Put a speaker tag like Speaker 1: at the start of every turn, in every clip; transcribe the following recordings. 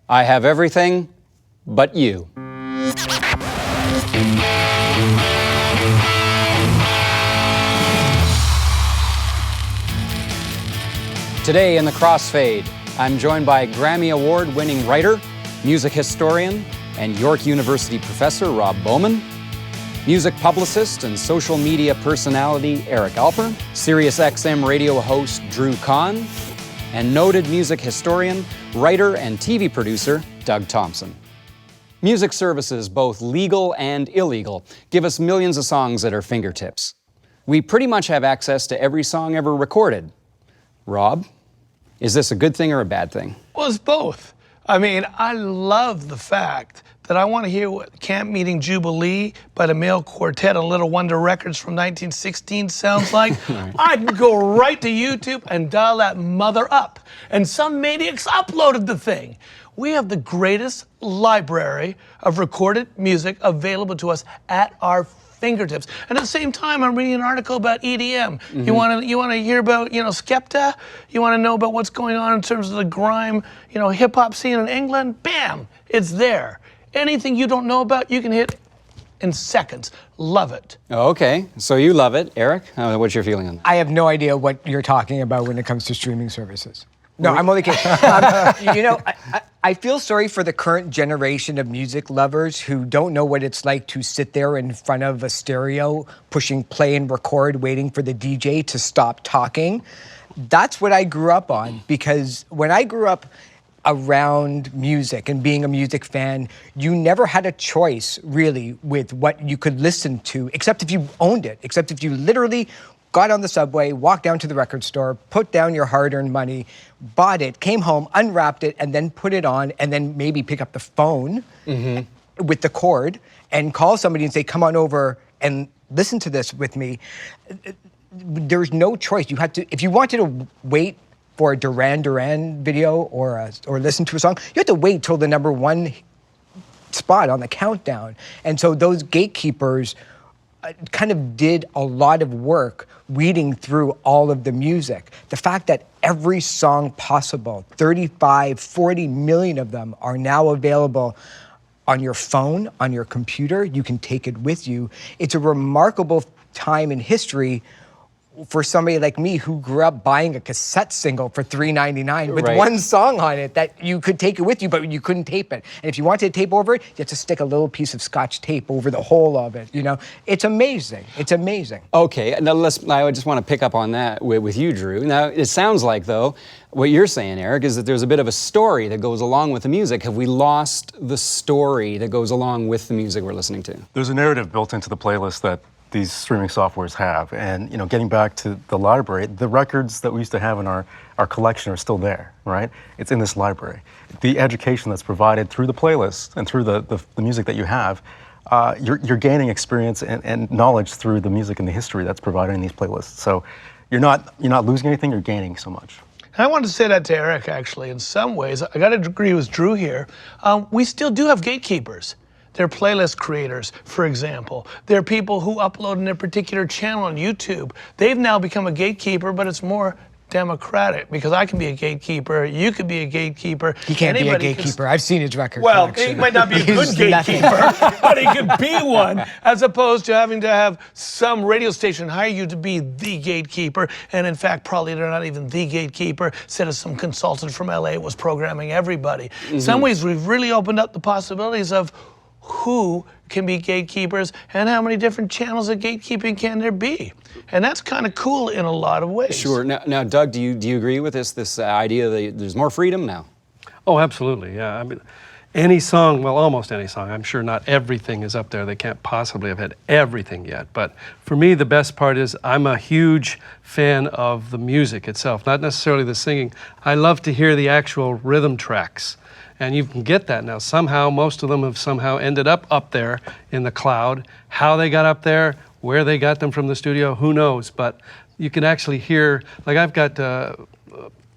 Speaker 1: I have everything but you. Today in the Crossfade, I'm joined by Grammy Award-winning writer, music historian, and York University professor Rob Bowman, music publicist and social media personality Eric Alper, SiriusXM radio host Drew Kahn, and noted music historian, writer, and TV producer Doug Thompson. Music services, both legal and illegal, give us millions of songs at our fingertips. We pretty much have access to every song ever recorded. Rob, is this a good thing or a bad thing?
Speaker 2: Well, it's both. I mean, I love the fact that I want to hear what Camp Meeting Jubilee by the Male Quartet on Little Wonder Records from 1916 sounds like. Right. I can go right to YouTube and dial that mother up. And some maniacs uploaded the thing. We have the greatest library of recorded music available to us at our fingertips. And at the same time, I'm reading an article about EDM. Mm-hmm. You want to hear about, Skepta? You want to know about what's going on in terms of the grime, hip hop scene in England? Bam, it's there. Anything you don't know about, you can hit in seconds. Love it.
Speaker 1: Okay, so you love it. Eric, what's your feeling on that?
Speaker 3: I have no idea what you're talking about when it comes to streaming services. No, I'm only kidding. I feel sorry for the current generation of music lovers who don't know what it's like to sit there in front of a stereo, pushing play and record, waiting for the DJ to stop talking. That's what I grew up on, because when I grew up around music and being a music fan, you never had a choice, really, with what you could listen to, except if you owned it, except if you literally got on the subway, walked down to the record store, put down your hard-earned money, bought it, came home, unwrapped it, and then put it on, and then maybe pick up the phone with the cord and call somebody and say, come on over and listen to this with me. There's no choice. You had to, if you wanted to wait for a Duran Duran video or listen to a song, you have to wait till the #1 spot on the countdown. And so those gatekeepers kind of did a lot of work weeding through all of the music. The fact that every song possible, 35, 40 million of them, are now available on your phone, on your computer, you can take it with you. It's a remarkable time in history for somebody like me who grew up buying a cassette single for $3.99 with one song on it that you could take it with you, but you couldn't tape it. And if you wanted to tape over it, you had to stick a little piece of Scotch tape over the whole of it, It's amazing. It's amazing.
Speaker 1: Okay, now I just want to pick up on that with you, Drew. Now, it sounds like, though, what you're saying, Eric, is that there's a bit of a story that goes along with the music. Have we lost the story that goes along with the music we're listening to?
Speaker 4: There's a narrative built into the playlist that these streaming softwares have. And, getting back to the library, the records that we used to have in our collection are still there, right? It's in this library. The education that's provided through the playlist and through the music that you have, you're gaining experience and knowledge through the music and the history that's provided in these playlists. So you're not losing anything, you're gaining so much.
Speaker 2: I wanted to say that to Eric, actually. In some ways, I got to agree with Drew here. We still do have gatekeepers. They're playlist creators, for example. They're people who upload in a particular channel on YouTube. They've now become a gatekeeper, but it's more democratic, because I can be a gatekeeper, you could be a gatekeeper.
Speaker 3: He can't be a gatekeeper. I've seen his record
Speaker 2: Well,
Speaker 3: collection.
Speaker 2: he might not be a good gatekeeper, but he could be one, as opposed to having to have some radio station hire you to be the gatekeeper, and in fact, probably they're not even the gatekeeper. Instead of some consultant from LA was programming everybody. In some ways, we've really opened up the possibilities of who can be gatekeepers and how many different channels of gatekeeping can there be. And that's kind of cool in a lot of ways.
Speaker 1: Sure. Now Doug, do you agree with this idea that there's more freedom now?
Speaker 5: Oh, absolutely, yeah. I mean, any song, well, almost any song, I'm sure not everything is up there. They can't possibly have had everything yet. But for me, the best part is I'm a huge fan of the music itself, not necessarily the singing. I love to hear the actual rhythm tracks. And you can get that now. Somehow, most of them have somehow ended up there in the cloud. How they got up there, where they got them from the studio, who knows? But you can actually hear, like I've got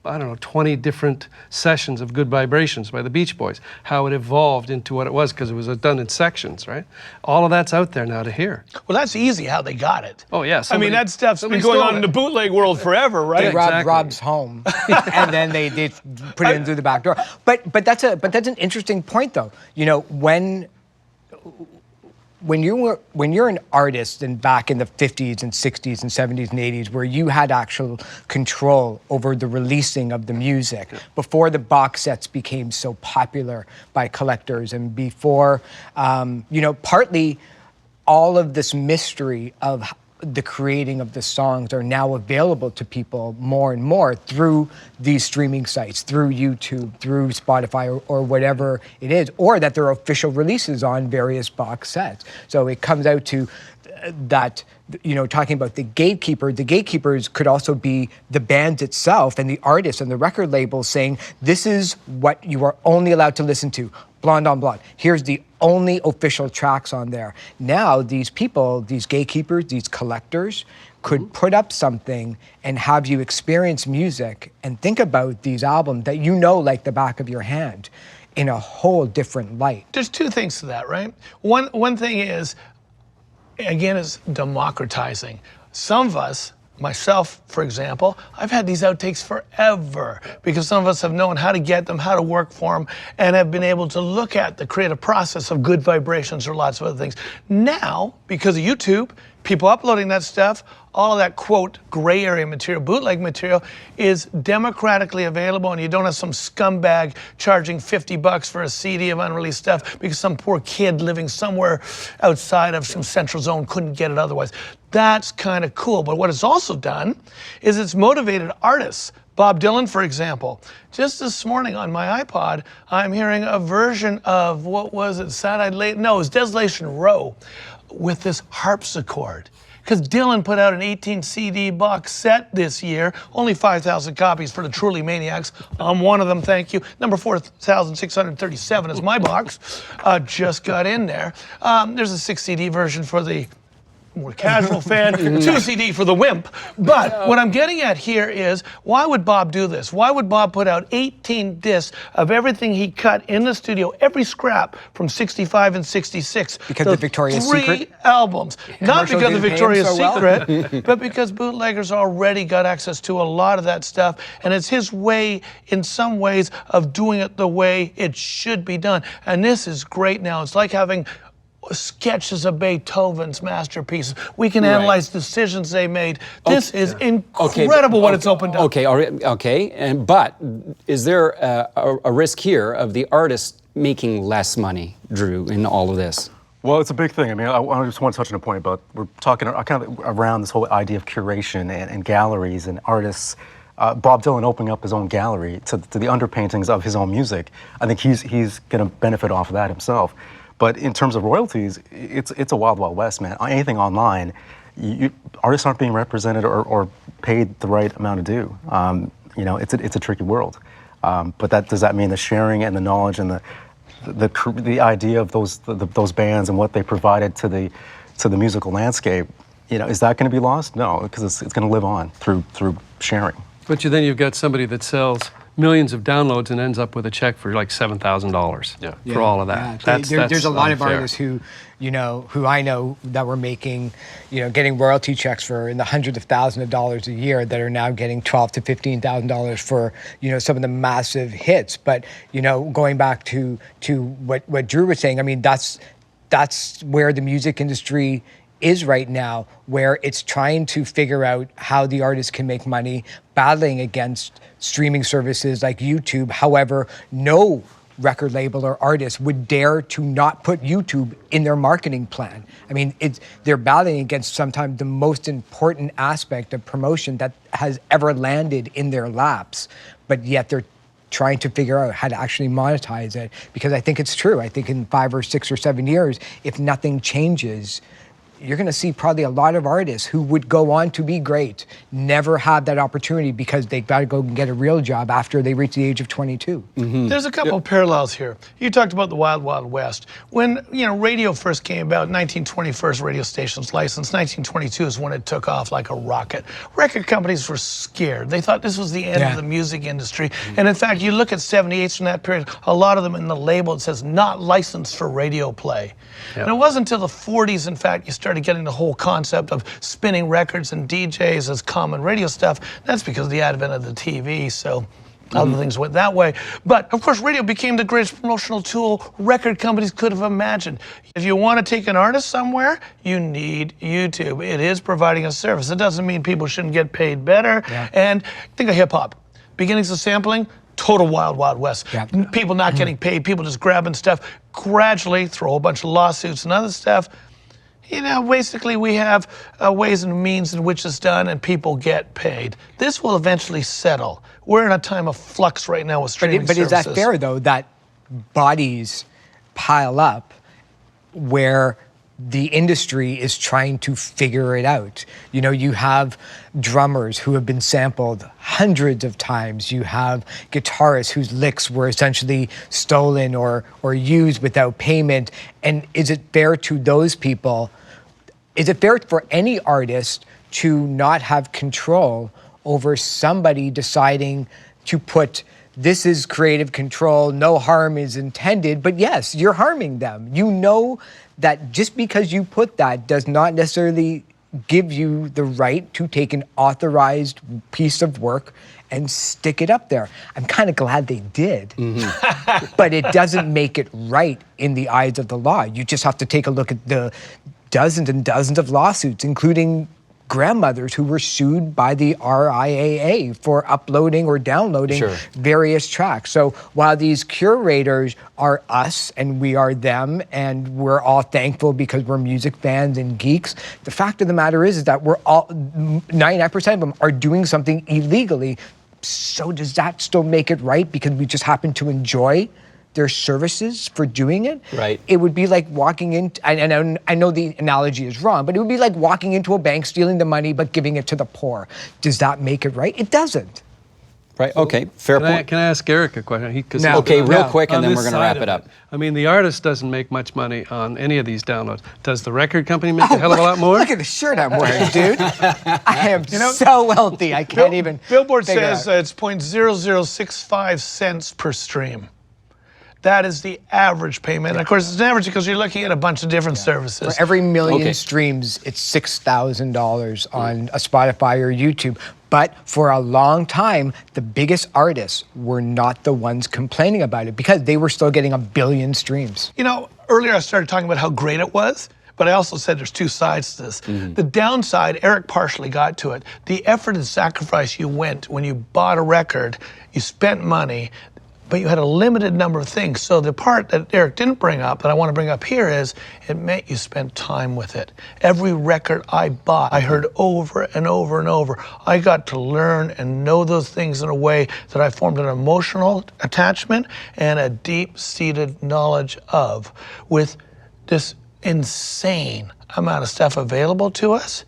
Speaker 5: I don't know, 20 different sessions of Good Vibrations by the Beach Boys, how it evolved into what it was, because it was done in sections, right? All of that's out there now to hear.
Speaker 2: Well, that's easy how they got it.
Speaker 5: Oh, yeah.
Speaker 2: I mean, that stuff's been going on in the bootleg world forever, right?
Speaker 3: They robbed
Speaker 5: exactly.
Speaker 3: Rob's home, and then they put it in through the back door. But that's an interesting point, though. You know, when you're an artist, and back in the 50s and 60s and 70s and 80s, where you had actual control over the releasing of the music, before the box sets became so popular by collectors, and before, partly all of this mystery of the creating of the songs are now available to people more and more through these streaming sites, through YouTube, through Spotify, or whatever it is, or that there are official releases on various box sets. So it comes out to that, talking about the gatekeepers could also be the band itself and the artists and the record labels saying, this is what you are only allowed to listen to. Blonde on Blonde. Here's the only official tracks on there. Now, these people, these gatekeepers, these collectors, could put up something and have you experience music and think about these albums that you know like the back of your hand in a whole different light.
Speaker 2: There's two things to that, right? One thing is, again, is democratizing. Some of us, myself, for example, I've had these outtakes forever because some of us have known how to get them, how to work for them, and have been able to look at the creative process of Good Vibrations or lots of other things. Now, because of YouTube, people uploading that stuff, all of that, quote, gray area material, bootleg material, is democratically available, and you don't have some scumbag charging $50 for a CD of unreleased stuff because some poor kid living somewhere outside of some central zone couldn't get it otherwise. That's kind of cool. But what it's also done is it's motivated artists. Bob Dylan, for example. Just this morning on my iPod, I'm hearing a version of, what was it, Sad-Eyed Lady? No, it was Desolation Row with this harpsichord. Because Dylan put out an 18 CD box set this year, only 5,000 copies for the truly maniacs. I'm one of them, thank you. Number 4,637 is my box. Just got in there. There's a 6 CD version for the more casual fan, 2 CD for the wimp. But what I'm getting at here is, why would Bob do this? Why would Bob put out 18 discs of everything he cut in the studio, every scrap from 65 and 66?
Speaker 3: Because of Victoria's Secret?
Speaker 2: 3 albums. Not
Speaker 3: Commercial
Speaker 2: because of
Speaker 3: didn't pay him
Speaker 2: Victoria's
Speaker 3: so well.
Speaker 2: Secret, but because bootleggers already got access to a lot of that stuff. And it's his way, in some ways, of doing it the way it should be done. And this is great now. It's like having sketches of Beethoven's masterpieces. We can analyze decisions they made. This is incredible what it's opened up.
Speaker 1: Okay. But is there a risk here of the artist making less money, Drew, in all of this?
Speaker 4: Well, it's a big thing. I mean, I just want to touch on a point about, we're talking kind of around this whole idea of curation and galleries and artists. Bob Dylan opening up his own gallery to the underpaintings of his own music. I think he's going to benefit off of that himself. But in terms of royalties, it's a wild, wild west, man. Anything online, artists aren't being represented or paid the right amount of due. It's a tricky world. But does that mean the sharing and the knowledge and the idea of those bands and what they provided to the musical landscape, is that going to be lost? No, because it's going to live on through sharing.
Speaker 5: But then you've got somebody that sells millions of downloads and ends up with a check for like $7,000 for all of that.
Speaker 3: Yeah. There's a lot of
Speaker 5: unfair.
Speaker 3: artists who I know that were making, getting royalty checks for in the hundreds of thousands of dollars a year that are now getting $12,000 to $15,000 for, some of the massive hits. But, going back to what Drew was saying, I mean, that's where the music industry is right now, where it's trying to figure out how the artist can make money, battling against streaming services like YouTube. However, no record label or artist would dare to not put YouTube in their marketing plan. I mean, they're battling against sometimes the most important aspect of promotion that has ever landed in their laps, but yet they're trying to figure out how to actually monetize it. Because I think it's true. I think in 5 or 6 or 7 years, if nothing changes, you're going to see probably a lot of artists who would go on to be great never have that opportunity because they got to go and get a real job after they reach the age of 22.
Speaker 2: There's a couple of parallels here. You talked about the Wild Wild West. When radio first came about, 1921 radio stations licensed. 1922 is when it took off like a rocket. Record companies were scared. They thought this was the end of the music industry. And in fact, you look at 78s from that period, a lot of them in the label it says not licensed for radio play. And it wasn't until the 40s, in fact, you started getting the whole concept of spinning records and DJs as common radio stuff. That's because of the advent of the TV. So other things went that way. But of course, radio became the greatest promotional tool record companies could have imagined. If you want to take an artist somewhere, you need YouTube. It is providing a service. It doesn't mean people shouldn't get paid better. And think of hip hop. Beginnings of sampling, total Wild Wild West. People not getting paid, people just grabbing stuff. Gradually, through a whole bunch of lawsuits and other stuff, basically we have ways and means in which it's done and people get paid. This will eventually settle. We're in a time of flux right now with streaming services.
Speaker 3: But is that fair, though, that bodies pile up where the industry is trying to figure it out? You have drummers who have been sampled hundreds of times. You have guitarists whose licks were essentially stolen or used without payment. And is it fair to those people? Is it fair for any artist to not have control over somebody deciding to put this is creative control, no harm is intended, but yes, you're harming them. You know that just because you put that does not necessarily give you the right to take an authorized piece of work and stick it up there. I'm kind of glad they did, but it doesn't make it right in the eyes of the law. You just have to take a look at the dozens and dozens of lawsuits, including grandmothers who were sued by the RIAA for uploading or downloading various tracks. So while these curators are us and we are them and we're all thankful because we're music fans and geeks, the fact of the matter is that we're all, 99% of them are doing something illegally. So does that still make it right because we just happen to enjoy their services for doing it?
Speaker 1: Right.
Speaker 3: It would be like walking in, and I know the analogy is wrong, but it would be like walking into a bank, stealing the money, but giving it to the poor. Does that make it right? It doesn't.
Speaker 1: Right, okay, fair point.
Speaker 5: Can I ask Eric a question?
Speaker 1: Okay, real quick, and then we're going to wrap it up.
Speaker 5: I mean, the artist doesn't make much money on any of these downloads. Does the record company make a hell of a lot more?
Speaker 3: Look at the shirt I'm wearing, dude. I am so wealthy, I can't even
Speaker 2: Billboard
Speaker 3: figure
Speaker 2: says
Speaker 3: out.
Speaker 2: it's 0.0065 cents per stream. That is the average payment. And of course, it's an average because you're looking at a bunch of different services.
Speaker 3: For every million streams, it's $6,000 on a Spotify or YouTube. But for a long time, the biggest artists were not the ones complaining about it because they were still getting 1 billion streams.
Speaker 2: Earlier I started talking about how great it was, but I also said there's two sides to this. The downside, Eric partially got to it. The effort and sacrifice you went when you bought a record, you spent money, but you had a limited number of things. So the part that Eric didn't bring up, that I want to bring up here is, it meant you spent time with it. Every record I bought, I heard over and over and over. I got to learn and know those things in a way that I formed an emotional attachment and a deep-seated knowledge of. With this insane amount of stuff available to us,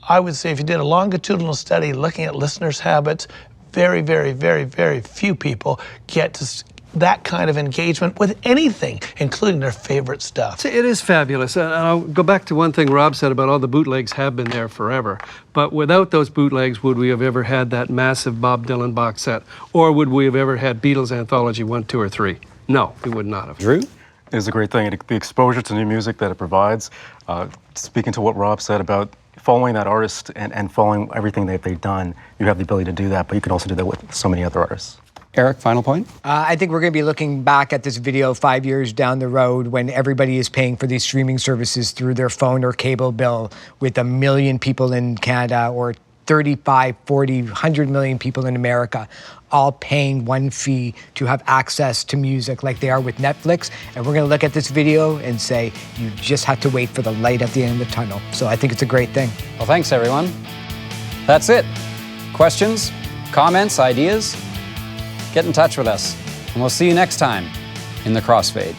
Speaker 2: I would say if you did a longitudinal study looking at listeners' habits, very, very, very, very few people get to that kind of engagement with anything, including their favorite stuff.
Speaker 5: It is fabulous. And I'll go back to one thing Rob said about all the bootlegs have been there forever. But without those bootlegs, would we have ever had that massive Bob Dylan box set? Or would we have ever had Beatles Anthology 1, 2, or 3? No, we would not have.
Speaker 1: Drew?
Speaker 4: It's a great thing. The exposure to new music that it provides, speaking to what Rob said about following that artist and following everything that they've done, you have the ability to do that, but you can also do that with so many other artists.
Speaker 1: Eric, final point?
Speaker 3: I think we're going to be looking back at this video 5 years down the road when everybody is paying for these streaming services through their phone or cable bill with 1 million people in Canada or 35, 40, 100 million people in America all paying one fee to have access to music like they are with Netflix. And we're going to look at this video and say, you just have to wait for the light at the end of the tunnel. So I think it's a great thing.
Speaker 1: Well, thanks, everyone. That's it. Questions, comments, ideas? Get in touch with us, and we'll see you next time in the Crossfade.